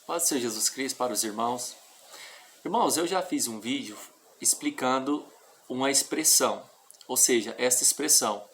Paz do Senhor Jesus Cristo para os irmãos. Irmãos, eu já fiz um vídeo explicando uma expressão, ou seja, esta expressão: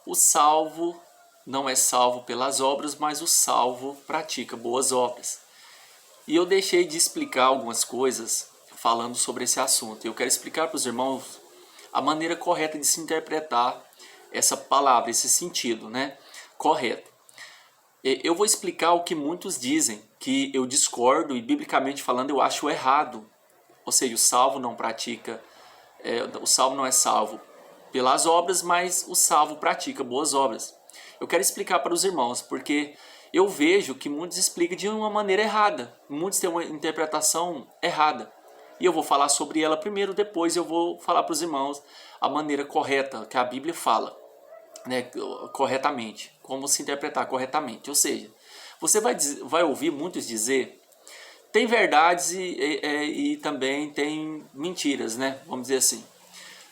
o salvo não é salvo pelas obras, mas o salvo pratica boas obras. E eu deixei de explicar algumas coisas falando sobre esse assunto. Eu quero explicar para os irmãos a maneira correta de se interpretar essa palavra, esse sentido, né? Correto. Eu vou explicar o que muitos dizem, que eu discordo e, biblicamente falando, eu acho errado. Ou seja, o salvo não pratica, o salvo não é salvo pelas obras, mas o salvo pratica boas obras. Eu quero explicar para os irmãos, porque eu vejo que muitos explicam de uma maneira errada. Muitos têm uma interpretação errada. E eu vou falar sobre ela primeiro, depois eu vou falar para os irmãos a maneira correta que a Bíblia fala, né, corretamente, como se interpretar corretamente. Ou seja, você vai ouvir muitos dizer, tem verdades e também tem mentiras, né? Vamos dizer assim.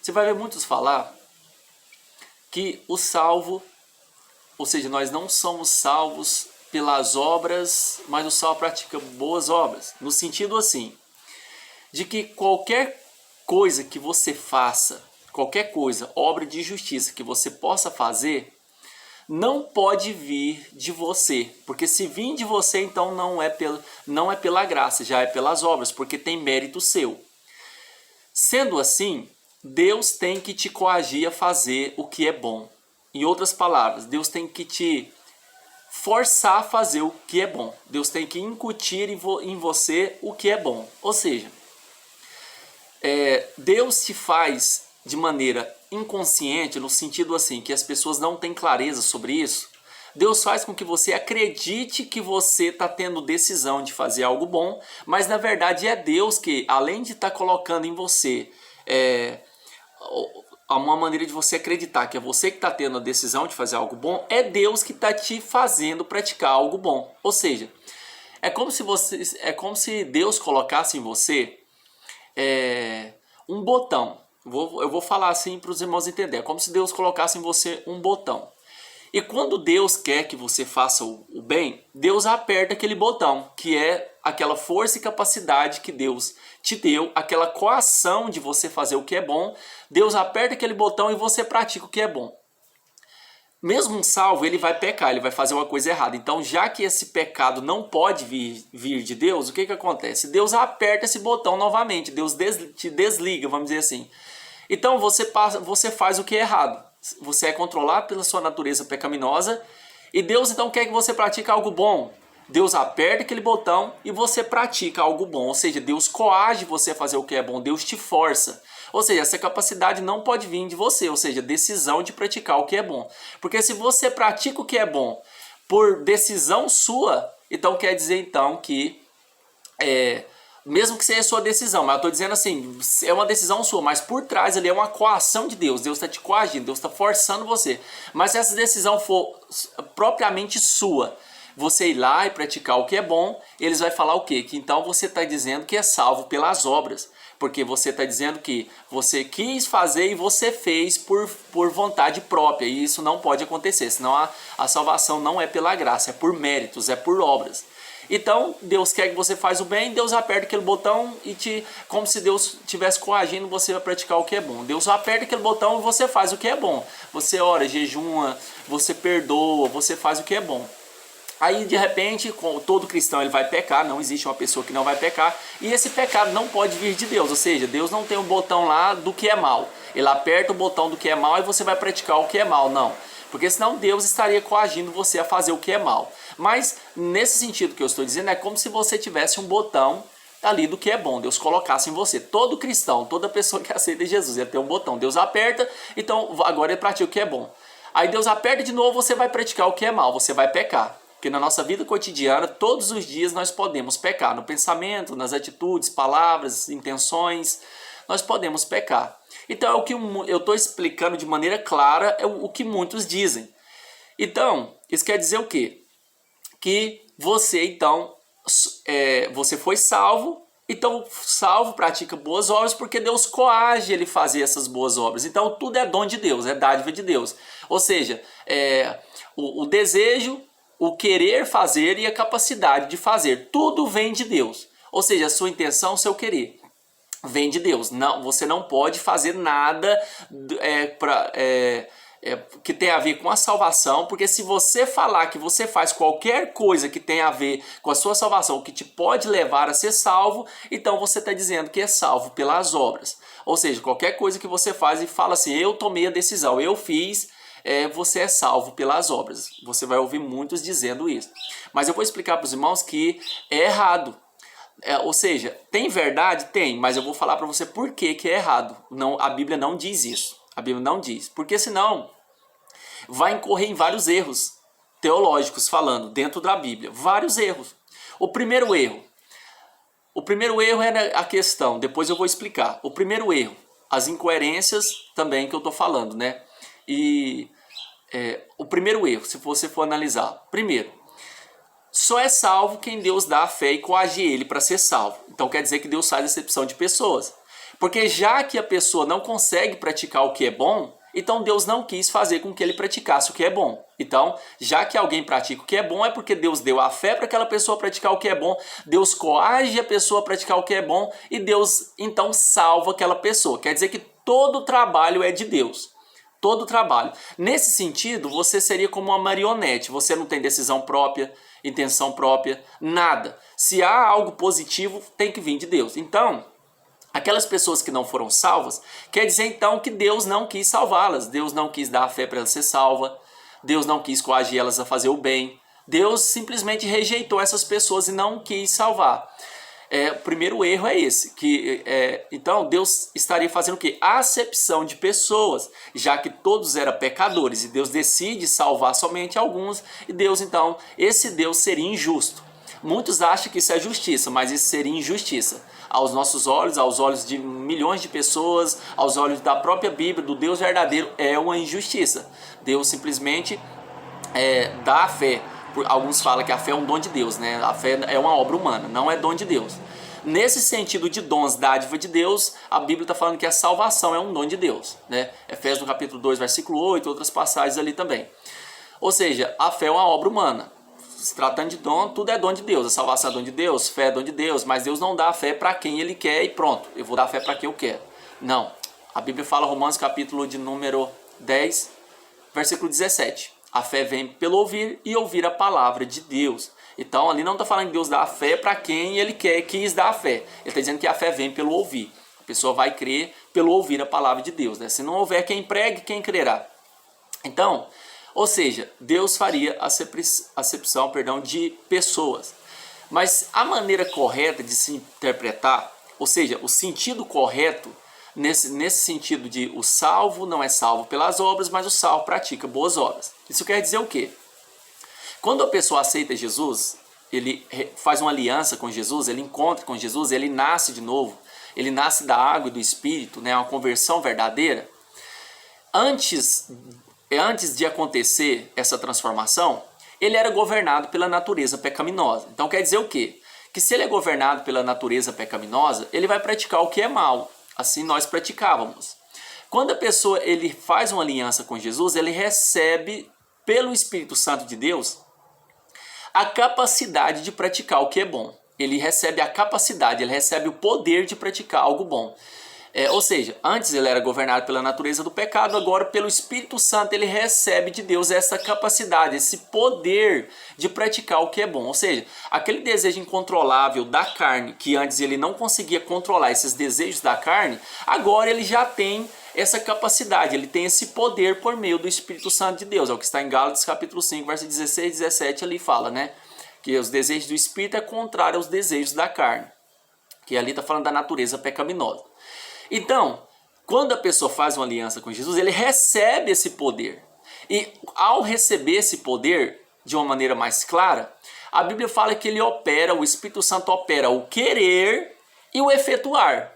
Você vai ver muitos falar que o salvo, ou seja, nós não somos salvos pelas obras, mas o salvo pratica boas obras. No sentido assim, de que qualquer coisa que você faça, qualquer coisa, obra de justiça que você possa fazer, não pode vir de você, porque se vir de você, então não é pela graça, já é pelas obras, porque tem mérito seu. Sendo assim, Deus tem que te coagir a fazer o que é bom. Em outras palavras, Deus tem que te forçar a fazer o que é bom. Deus tem que incutir em você o que é bom. Ou seja, Deus te faz de maneira inconsciente, no sentido assim, que as pessoas não têm clareza sobre isso. Deus faz com que você acredite que você está tendo decisão de fazer algo bom, mas na verdade é Deus que, além de estar colocando em você uma maneira de você acreditar que é você que está tendo a decisão de fazer algo bom, é Deus que está te fazendo praticar algo bom. Ou seja, é como se Deus colocasse em você um botão. Eu vou falar assim para os irmãos entenderem. É como se Deus colocasse em você um botão. E quando Deus quer que você faça o bem, Deus aperta aquele botão, que é aquela força e capacidade que Deus te deu, aquela coação de você fazer o que é bom. Deus aperta aquele botão e você pratica o que é bom. Mesmo um salvo, ele vai pecar, ele vai fazer uma coisa errada. Então, já que esse pecado não pode vir de Deus, o que acontece? Deus aperta esse botão novamente, Deus te desliga, vamos dizer assim. Então, você faz o que é errado. Você é controlado pela sua natureza pecaminosa e Deus então quer que você pratique algo bom. Deus aperta aquele botão e você pratica algo bom. Ou seja, Deus coage você a fazer o que é bom, Deus te força. Ou seja, essa capacidade não pode vir de você, ou seja, decisão de praticar o que é bom. Porque se você pratica o que é bom por decisão sua, então quer dizer então que mesmo que seja a sua decisão, mas eu estou dizendo assim, é uma decisão sua, mas por trás ali é uma coação de Deus. Deus está te coagindo, Deus está forçando você. Mas se essa decisão for propriamente sua, você ir lá e praticar o que é bom, eles vão falar o quê? Que então você está dizendo que é salvo pelas obras. Porque você está dizendo que você quis fazer e você fez por vontade própria. E isso não pode acontecer, senão a salvação não é pela graça, é por méritos, é por obras. Então, Deus quer que você faça o bem, Deus aperta aquele botão e como se Deus estivesse coagindo você a praticar o que é bom. Deus aperta aquele botão e você faz o que é bom. Você ora, jejuma, você perdoa, você faz o que é bom. Aí, de repente, todo cristão ele vai pecar, não existe uma pessoa que não vai pecar, e esse pecado não pode vir de Deus, ou seja, Deus não tem um botão lá do que é mal. Ele aperta o botão do que é mal e você vai praticar o que é mal, não. Porque senão Deus estaria coagindo você a fazer o que é mal. Mas, nesse sentido que eu estou dizendo, é como se você tivesse um botão ali do que é bom, Deus colocasse em você. Todo cristão, toda pessoa que aceita Jesus, ele tem um botão, Deus aperta, então agora ele pratica o que é bom. Aí Deus aperta de novo, você vai praticar o que é mal, você vai pecar. Porque na nossa vida cotidiana, todos os dias nós podemos pecar. No pensamento, nas atitudes, palavras, intenções, nós podemos pecar. Então é o que eu estou explicando de maneira clara, é o que muitos dizem. Então, isso quer dizer o quê? Que você então, você foi salvo, então salvo pratica boas obras porque Deus coage ele fazer essas boas obras. Então tudo é dom de Deus, é dádiva de Deus. Ou seja, o desejo, o querer fazer e a capacidade de fazer. Tudo vem de Deus. Ou seja, a sua intenção, o seu querer, vem de Deus. Não, você não pode fazer nada que tem a ver com a salvação, porque se você falar que você faz qualquer coisa que tem a ver com a sua salvação, que te pode levar a ser salvo, então você está dizendo que é salvo pelas obras. Ou seja, qualquer coisa que você faz e fala assim, eu tomei a decisão, eu fiz, você é salvo pelas obras. Você vai ouvir muitos dizendo isso. Mas eu vou explicar para os irmãos que é errado. Ou seja, tem verdade? Tem, mas eu vou falar para você por que é errado. Não, a Bíblia não diz isso. A Bíblia não diz. Porque senão vai incorrer em vários erros teológicos falando dentro da Bíblia. Vários erros. O primeiro erro é a questão, depois eu vou explicar. O primeiro erro, as incoerências também que eu estou falando, né? E o primeiro erro, se você for analisar. Primeiro, só é salvo quem Deus dá a fé e coage ele para ser salvo. Então quer dizer que Deus faz acepção de pessoas. Porque já que a pessoa não consegue praticar o que é bom, então Deus não quis fazer com que ele praticasse o que é bom. Então, já que alguém pratica o que é bom, é porque Deus deu a fé para aquela pessoa praticar o que é bom, Deus coage a pessoa a praticar o que é bom e Deus então salva aquela pessoa. Quer dizer que todo o trabalho é de Deus. Todo o trabalho. Nesse sentido, você seria como uma marionete. Você não tem decisão própria, intenção própria, nada. Se há algo positivo, tem que vir de Deus. Então, aquelas pessoas que não foram salvas, quer dizer então que Deus não quis salvá-las. Deus não quis dar a fé para elas ser salva. Deus não quis coagir elas a fazer o bem. Deus simplesmente rejeitou essas pessoas e não quis salvar. O primeiro erro é esse. Então Deus estaria fazendo o quê? Acepção de pessoas, já que todos eram pecadores. E Deus decide salvar somente alguns. E Deus então, esse Deus seria injusto. Muitos acham que isso é justiça, mas isso seria injustiça. Aos nossos olhos, aos olhos de milhões de pessoas, aos olhos da própria Bíblia, do Deus verdadeiro, é uma injustiça. Deus simplesmente dá a fé. Alguns falam que a fé é um dom de Deus, né? A fé é uma obra humana, não é dom de Deus. Nesse sentido de dons, dádiva de Deus, a Bíblia está falando que a salvação é um dom de Deus, né? Efésios no capítulo 2, versículo 8, outras passagens ali também. Ou seja, a fé é uma obra humana. Se tratando de dom, tudo é dom de Deus. A salvação é dom de Deus, fé é dom de Deus, mas Deus não dá a fé para quem Ele quer e pronto, eu vou dar a fé para quem eu quero. Não. A Bíblia fala, Romanos capítulo de número 10, versículo 17. A fé vem pelo ouvir e ouvir a palavra de Deus. Então ali não está falando que Deus dá a fé para quem Ele quis dar a fé. Ele está dizendo que a fé vem pelo ouvir. A pessoa vai crer pelo ouvir a palavra de Deus, né? Se não houver quem pregue, quem crerá. Então, ou seja, Deus faria acepção de pessoas. Mas a maneira correta de se interpretar, ou seja, o sentido correto, nesse sentido de o salvo não é salvo pelas obras, mas o salvo pratica boas obras. Isso quer dizer o quê? Quando a pessoa aceita Jesus, ele faz uma aliança com Jesus, ele encontra com Jesus, ele nasce de novo, ele nasce da água e do Espírito, né, uma conversão verdadeira. Antes de acontecer essa transformação, ele era governado pela natureza pecaminosa. Então quer dizer o quê? Que se ele é governado pela natureza pecaminosa, ele vai praticar o que é mal. Assim nós praticávamos. Quando a pessoa ele faz uma aliança com Jesus, ele recebe pelo Espírito Santo de Deus a capacidade de praticar o que é bom. Ele recebe a capacidade, ele recebe o poder de praticar algo bom. Ou seja, antes ele era governado pela natureza do pecado, agora pelo Espírito Santo ele recebe de Deus essa capacidade, esse poder de praticar o que é bom. Ou seja, aquele desejo incontrolável da carne, que antes ele não conseguia controlar esses desejos da carne, agora ele já tem essa capacidade, ele tem esse poder por meio do Espírito Santo de Deus. É o que está em Gálatas capítulo 5, verso 16 e 17 ali fala, né? Que os desejos do Espírito é contrário aos desejos da carne. Que ali está falando da natureza pecaminosa. Então, quando a pessoa faz uma aliança com Jesus, ele recebe esse poder. E ao receber esse poder, de uma maneira mais clara, a Bíblia fala que ele opera, o Espírito Santo opera o querer e o efetuar.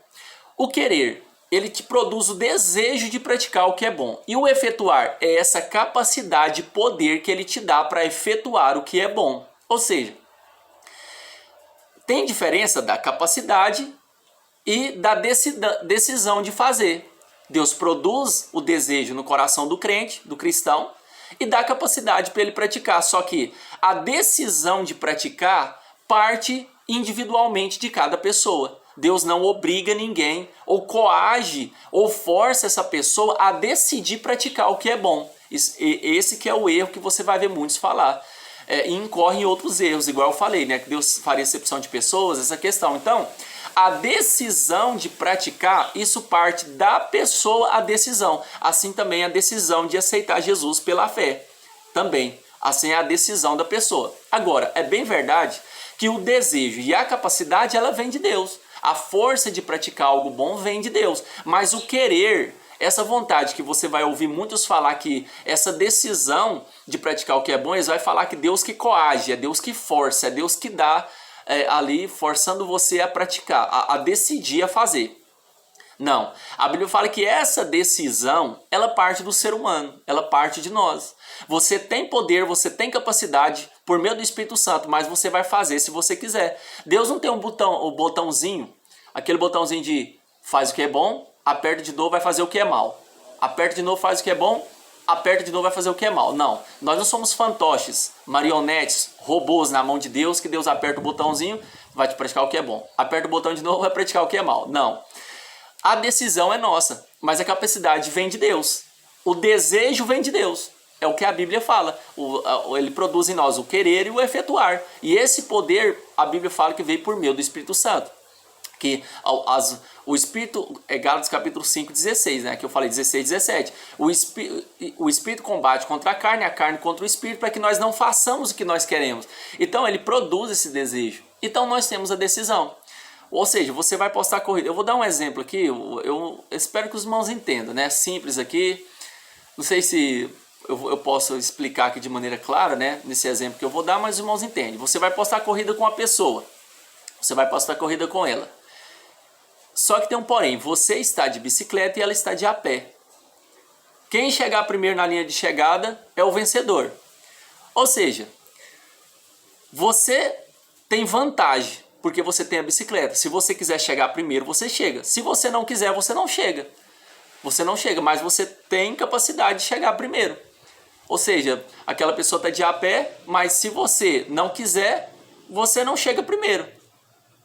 O querer, ele te produz o desejo de praticar o que é bom. E o efetuar é essa capacidade, poder que ele te dá para efetuar o que é bom. Ou seja, tem diferença da capacidade e da decisão de fazer. Deus produz o desejo no coração do crente, do cristão, e dá capacidade para ele praticar. Só que a decisão de praticar parte individualmente de cada pessoa. Deus não obriga ninguém, ou coage, ou força essa pessoa a decidir praticar o que é bom. Esse que é o erro que você vai ver muitos falar. E incorre em outros erros, igual eu falei, né? Que Deus faria exceção de pessoas, essa questão. Então, a decisão de praticar, isso parte da pessoa a decisão. Assim também a decisão de aceitar Jesus pela fé. Também, assim é a decisão da pessoa. Agora, é bem verdade que o desejo e a capacidade, ela vem de Deus. A força de praticar algo bom vem de Deus. Mas o querer, essa vontade que você vai ouvir muitos falar que essa decisão de praticar o que é bom, eles vão falar que Deus que coage, é Deus que força, é Deus que dá ali forçando você a praticar, a decidir a fazer. Não, a Bíblia fala que essa decisão, ela parte do ser humano, ela parte de nós. Você tem poder, você tem capacidade por meio do Espírito Santo, mas você vai fazer se você quiser. Deus não tem um botãozinho, aquele botãozinho de faz o que é bom, aperta de novo, vai fazer o que é mal. Aperta de novo, faz o que é bom, aperta de novo, vai fazer o que é mal. Não, nós não somos fantoches, marionetes, robôs na mão de Deus, que Deus aperta o botãozinho, vai te praticar o que é bom. Aperta o botão de novo, vai praticar o que é mal. Não. A decisão é nossa, mas a capacidade vem de Deus. O desejo vem de Deus. É o que a Bíblia fala. Ele produz em nós o querer e o efetuar. E esse poder, a Bíblia fala que veio por meio do Espírito Santo. Que o Espírito, é Gálatas capítulo 5, 16, né? Que eu falei 16, 17. O Espírito combate contra a carne contra o Espírito, para que nós não façamos o que nós queremos. Então ele produz esse desejo. Então nós temos a decisão. Ou seja, você vai postar corrida. Eu vou dar um exemplo aqui, eu espero que os irmãos entendam, né? Simples aqui. Não sei se eu posso explicar aqui de maneira clara, né? Nesse exemplo que eu vou dar, mas os irmãos entendem. Você vai postar corrida com a pessoa. Você vai postar corrida com ela. Só que tem um porém, você está de bicicleta e ela está de a pé. Quem chegar primeiro na linha de chegada é o vencedor. Ou seja, você tem vantagem, porque você tem a bicicleta. Se você quiser chegar primeiro, você chega. Se você não quiser, você não chega. Você não chega, mas você tem capacidade de chegar primeiro. Ou seja, aquela pessoa está de a pé, mas se você não quiser, você não chega primeiro.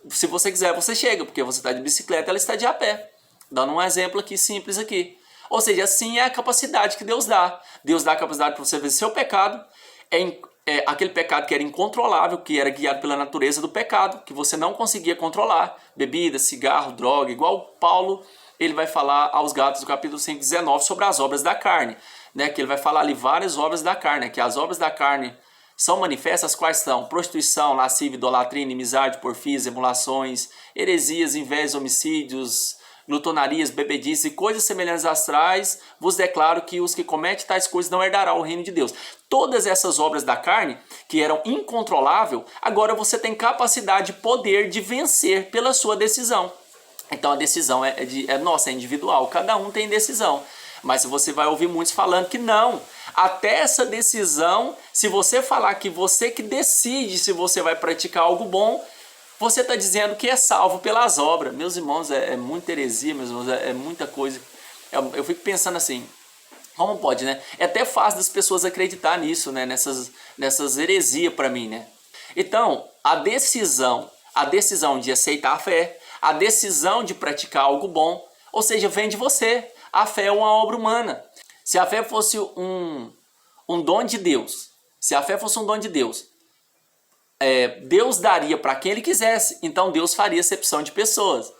Se você quiser, você chega, porque você está de bicicleta, ela está de a pé. Dando um exemplo aqui, simples aqui. Ou seja, assim é a capacidade que Deus dá. Deus dá a capacidade para você vencer o pecado. Aquele pecado que era incontrolável, que era guiado pela natureza do pecado, que você não conseguia controlar. Bebida, cigarro, droga, igual Paulo, ele vai falar aos Gálatas, no capítulo 5, 19, sobre as obras da carne. Né? Que ele vai falar ali várias obras da carne, que as obras da carne são manifestas, quais são? Prostituição, lascívia, idolatria, inimizade, porfias, emulações, heresias, invejas, homicídios, glutonarias, bebedices e coisas semelhantes às tais, vos declaro que os que cometem tais coisas não herdarão o reino de Deus. Todas essas obras da carne, que eram incontroláveis, agora você tem capacidade, poder de vencer pela sua decisão. Então a decisão é nossa, é individual, cada um tem decisão. Mas você vai ouvir muitos falando que não. Até essa decisão, se você falar que você que decide se você vai praticar algo bom, você está dizendo que é salvo pelas obras. Meus irmãos, é muita heresia, meus irmãos, é muita coisa. Eu fico pensando assim, como pode, né? É até fácil das pessoas acreditar nisso, né? Nessas heresias para mim, né? Então, a decisão de aceitar a fé, a decisão de praticar algo bom, ou seja, vem de você. A fé é uma obra humana. Se a fé fosse um dom de Deus, Deus daria para quem Ele quisesse, então Deus faria acepção de pessoas.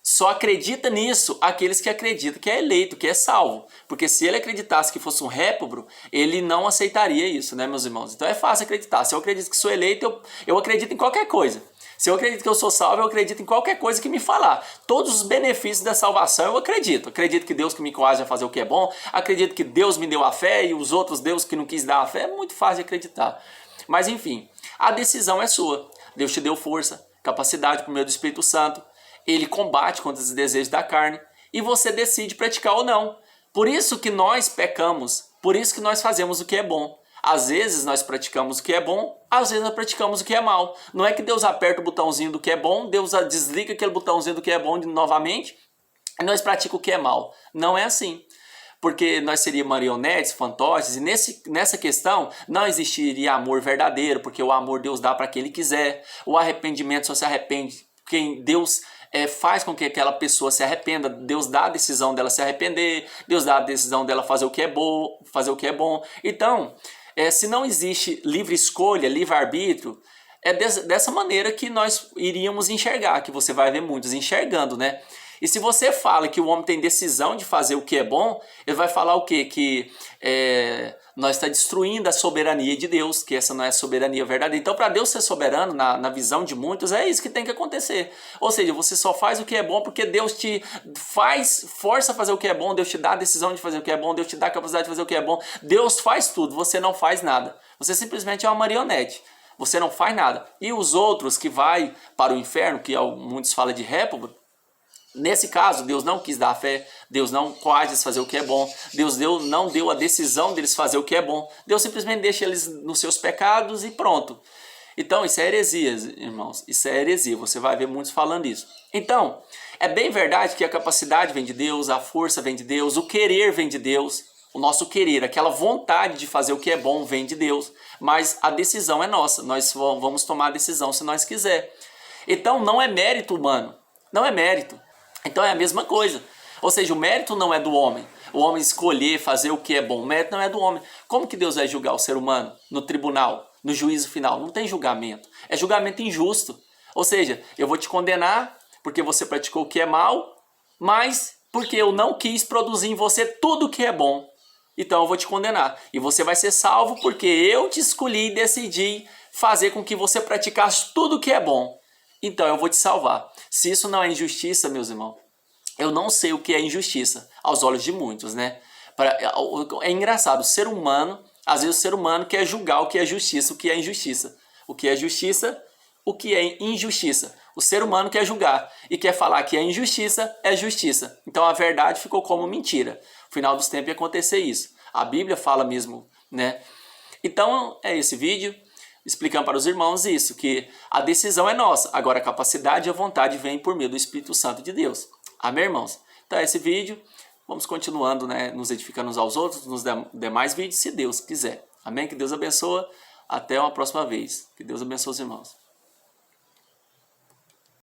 Só acredita nisso aqueles que acreditam que é eleito, que é salvo. Porque se ele acreditasse que fosse um réprobo, ele não aceitaria isso, né, meus irmãos? Então é fácil acreditar. Se eu acredito que sou eleito, eu acredito em qualquer coisa. Se eu acredito que eu sou salvo, eu acredito em qualquer coisa que me falar. Todos os benefícios da salvação eu acredito. Acredito que Deus que me coage a fazer o que é bom. Acredito que Deus me deu a fé e os outros Deus que não quis dar a fé. É muito fácil de acreditar. Mas enfim, a decisão é sua. Deus te deu força, capacidade por meio do Espírito Santo. Ele combate contra os desejos da carne. E você decide praticar ou não. Por isso que nós pecamos. Por isso que nós fazemos o que é bom. Às vezes nós praticamos o que é bom, às vezes nós praticamos o que é mal. Não é que Deus aperta o botãozinho do que é bom, Deus desliga aquele botãozinho do que é bom novamente, e nós praticamos o que é mal. Não é assim. porque nós seríamos marionetes, fantoches, e nessa questão não existiria amor verdadeiro, porque o amor Deus dá para quem Ele quiser. O arrependimento só se arrepende quem Deus faz com que aquela pessoa se arrependa. Deus dá a decisão dela se arrepender, Deus dá a decisão dela fazer o que é bom, Então, se não existe livre escolha, livre-arbítrio, é dessa maneira que nós iríamos enxergar, que você vai ver muitos enxergando, né? E se você fala que o homem tem decisão de fazer o que é bom, ele vai falar o quê? Que nós está destruindo a soberania de Deus, que essa não é a soberania verdadeira. Então, para Deus ser soberano, na visão de muitos, é isso que tem que acontecer. Ou seja, você só faz o que é bom porque Deus te força a fazer o que é bom, Deus te dá a decisão de fazer o que é bom, Deus te dá a capacidade de fazer o que é bom. Deus faz tudo, você não faz nada. Você simplesmente é uma marionete. Você não faz nada. E os outros que vai para o inferno, que muitos falam de réprobo, nesse caso, Deus não quis dar a fé, Deus não coage eles fazer o que é bom, Deus não deu a decisão deles fazer o que é bom, Deus simplesmente deixa eles nos seus pecados e pronto. Então, isso é heresia, irmãos, isso é heresia, você vai ver muitos falando isso. Então, é bem verdade que a capacidade vem de Deus, a força vem de Deus, o querer vem de Deus, o nosso querer, aquela vontade de fazer o que é bom vem de Deus, mas a decisão é nossa, nós vamos tomar a decisão se nós quiser. Então, não é mérito humano, não é mérito. Então é a mesma coisa. Ou seja, o mérito não é do homem. O homem escolher fazer o que é bom. O mérito não é do homem. Como que Deus vai julgar o ser humano no tribunal, no juízo final? Não tem julgamento. É julgamento injusto. Ou seja, eu vou te condenar porque você praticou o que é mal, mas porque eu não quis produzir em você tudo o que é bom. Então eu vou te condenar. E você vai ser salvo porque eu te escolhi e decidi fazer com que você praticasse tudo o que é bom. Então eu vou te salvar. Se isso não é injustiça, meus irmãos, eu não sei o que é injustiça aos olhos de muitos, né? É engraçado, o ser humano, às vezes o ser humano quer julgar o que é justiça, o que é injustiça. O que é justiça, o que é injustiça. O ser humano quer julgar e quer falar que é injustiça, é justiça. Então a verdade ficou como mentira. No final dos tempos ia acontecer isso. A Bíblia fala mesmo, né? Então é esse vídeo. Explicando para os irmãos isso, que a decisão é nossa, agora a capacidade e a vontade vem por meio do Espírito Santo de Deus. Amém, irmãos? Então esse vídeo, vamos continuando, né, nos edificando uns aos outros, nos demais vídeos, se Deus quiser. Amém? Que Deus abençoe. Até uma próxima vez. Que Deus abençoe os irmãos.